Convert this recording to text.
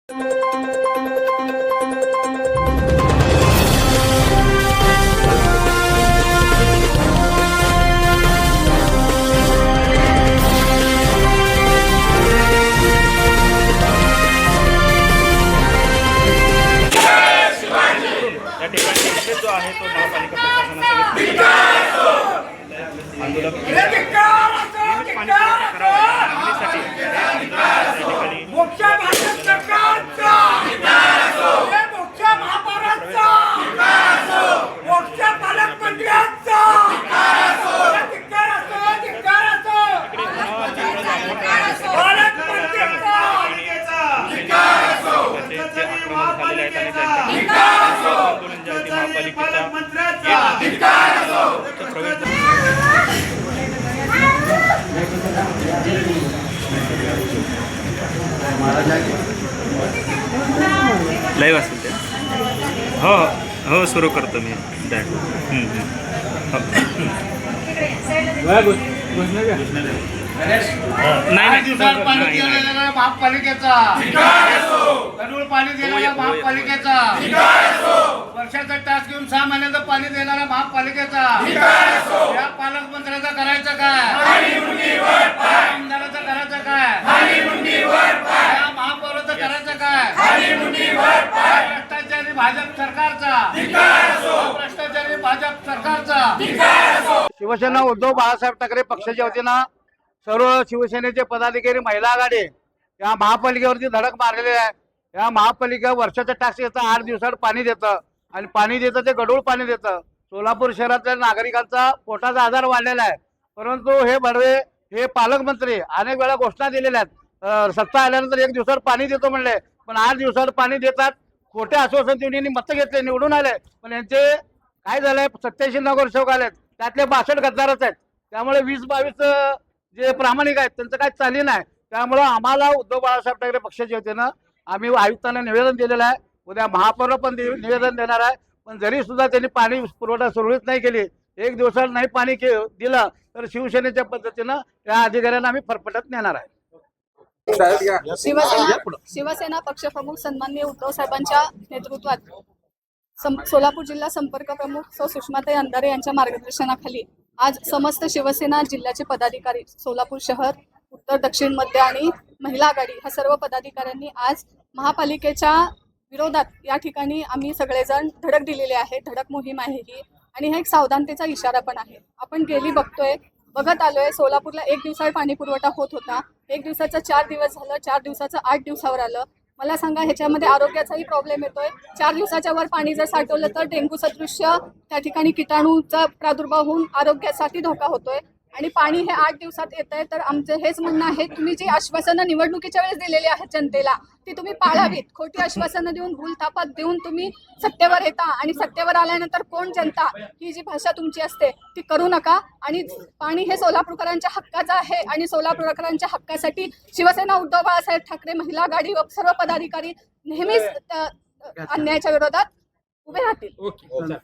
जो आहे तो महापालिका प्रशासनाचा आंदोलक लाईव्ह असेल ते हो हो सुरू करतो मी महापालिकेचा पाणी देणारा महापालिकेचा वर्षाचा टास्क घेऊन 6 महिन्याचं पाणी देणारा महापालिकेचा या पालकमंत्र्याचा करायचं काय, आमदाराचं करायचं काय, या महापौराचं करायचं काय, भ्रष्टाचारी भाजप सरकारचा, भ्रष्टाचारी भाजप सरकारचा। शिवसेना उद्धव बाळासाहेब ठाकरे पक्षाच्या वतीनं सर्व शिवसेनेचे पदाधिकारी, महिला आघाडी या महापालिकेवरती धडक मारलेले आहे। या महापालिका वर्षाचा टॅक्स येतं, 8 दिवसात पाणी देतं आणि पाणी देतं ते गढूळ पाणी देतं। सोलापूर शहरातल्या नागरिकांचा पोटाचा आजार वाढलेला आहे, परंतु हे बडवे हे पालकमंत्री अनेक वेळा घोषणा दिलेल्या आहेत, सत्ता आल्यानंतर 1 दिवसात पाणी देतो म्हणले, पण 8 दिवसात पाणी देतात। खोटे आश्वासन देऊन यांनी मतं घेतले, निवडून आले, पण यांचे काय झालंय 87 नगरसेवक आलेत, त्यातले 62 गद्दारच आहेत। त्यामुळे 20-22 जे प्रामाणिक आहेत त्यांचं काय चालली नाही। त्यामुळे आम्हाला उद्धव बाळासाहेब ठाकरे पक्षाच्या वतीनं आम्ही आयुक्तांना निवेदन दिलेलं आहे, उद्या महापौर पण निवेदन देणार आहे। पण जरी सुद्धा त्यांनी पाणी पुरवठा सुरळीत नाही केली, 1 दिवसात नाही पाणी दिलं तर शिवसेनेच्या पद्धतीनं त्या अधिकाऱ्यांना आम्ही फरफटत नेणार आहे। शिवसेना पक्षप्रमुख सन्माननीय उद्धव साहेबांच्या नेतृत्वात सोलापूर जिल्हा संपर्क प्रमुख सौ सुषमाताई अंधारे यांच्या मार्गदर्शनाखाली आज समस्त शिवसेना जिल्ह्याचे पदाधिकारी, सोलापूर शहर, उत्तर, दक्षिण, मध्य आणि महिला आघाडी ह्या सर्व पदाधिकाऱ्यांनी आज महापालिकेच्या विरोधात या ठिकाणी आम्ही सगळेजण धडक दिलेली आहे। धडक मोहीम आहे ही, आणि हा एक सावधानतेचा इशारा पण आहे। आपण बघत आलोय, सोलापूरला 1 दिवसात पाणी पुरवठा होत होता, 1 दिवसाचा 4 दिवस झालं, 4 दिवसाचं 8 दिवसावर आलं। मला सांगा, ह्याच्यामध्ये आरोग्याचाही प्रॉब्लेम येतोय। 4 दिवसाच्या वर पाणी जर साठवलं तर डेंग्यू सदृश्य त्या ठिकाणी किटाणूचा प्रादुर्भाव होऊन आरोग्यासाठी धोका होतोय, आणि पाणी हे 8 दिवसात येत आहे। तर आमचं हेच म्हणणं आहे, तुम्ही जी आश्वासनं निवडणुकीच्या वेळेस दिलेली आहेत जनतेला ती तुम्ही पाळावीत। खोटी आश्वासनं देऊन, भूलथापात देऊन तुम्ही सत्तेवर येता, आणि सत्तेवर आल्यानंतर कोण जनता ही जी भाषा तुमची असते ती करू नका। आणि पाणी हे सोलापूरकरांच्या हक्काचं आहे, आणि सोलापूरकरांच्या हक्कासाठी शिवसेना उद्धव बाळासाहेब ठाकरे महिला आघाडी व सर्व पदाधिकारी नेहमीच अन्यायाच्या विरोधात उभे राहतील।